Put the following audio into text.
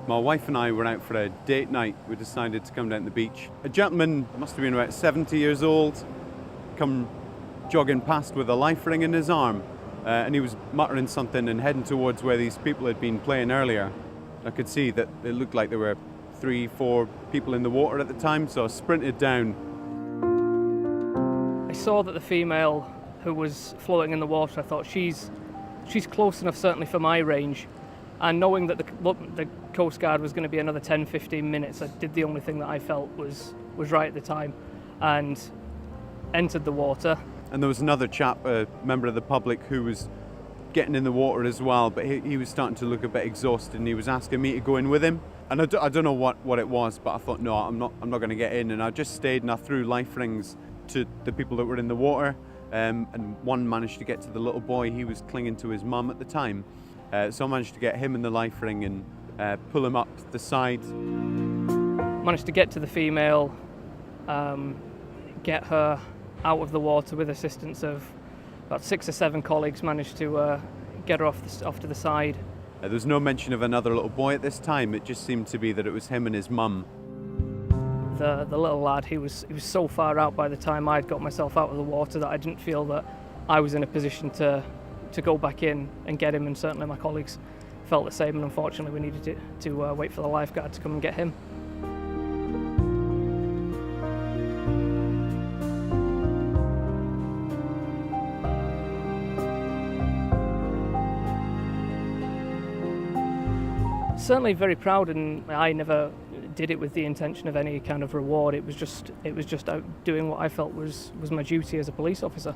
My wife and I were out for a date night. We decided to come down to the beach. A gentleman, must have been about 70 years old, come jogging past with a life ring in his arm. And he was muttering something and heading towards where these people had been playing earlier. I could see that it looked like there were 3-4 people in the water at the time, so I sprinted down. I saw that the female who was floating in the water, I thought she's close enough certainly for my range. And knowing that the Coast Guard was going to be another 10-15 minutes, I did the only thing that I felt was right at the time and entered the water. And there was another chap, a member of the public, who was getting in the water as well, but he was starting to look a bit exhausted and he was asking me to go in with him. And I don't know what it was, but I thought, no, I'm not going to get in. And I just stayed and I threw life rings to the people that were in the water. And one managed to get to the little boy. He was clinging to his mum at the time. So I managed to get him in the life ring and pull him up the side. Managed to get to the female, get her out of the water with assistance of about 6 or 7 colleagues. Managed to get her off to the side. There was no mention of another little boy at this time. It just seemed to be that it was him and his mum. The little lad, he was so far out by the time I'd got myself out of the water that I didn't feel that I was in a position to go back in and get him, and certainly my colleagues felt the same, and unfortunately we needed to wait for the lifeguard to come and get him. Certainly very proud, and I never did it with the intention of any kind of reward. It was just out doing what I felt was my duty as a police officer.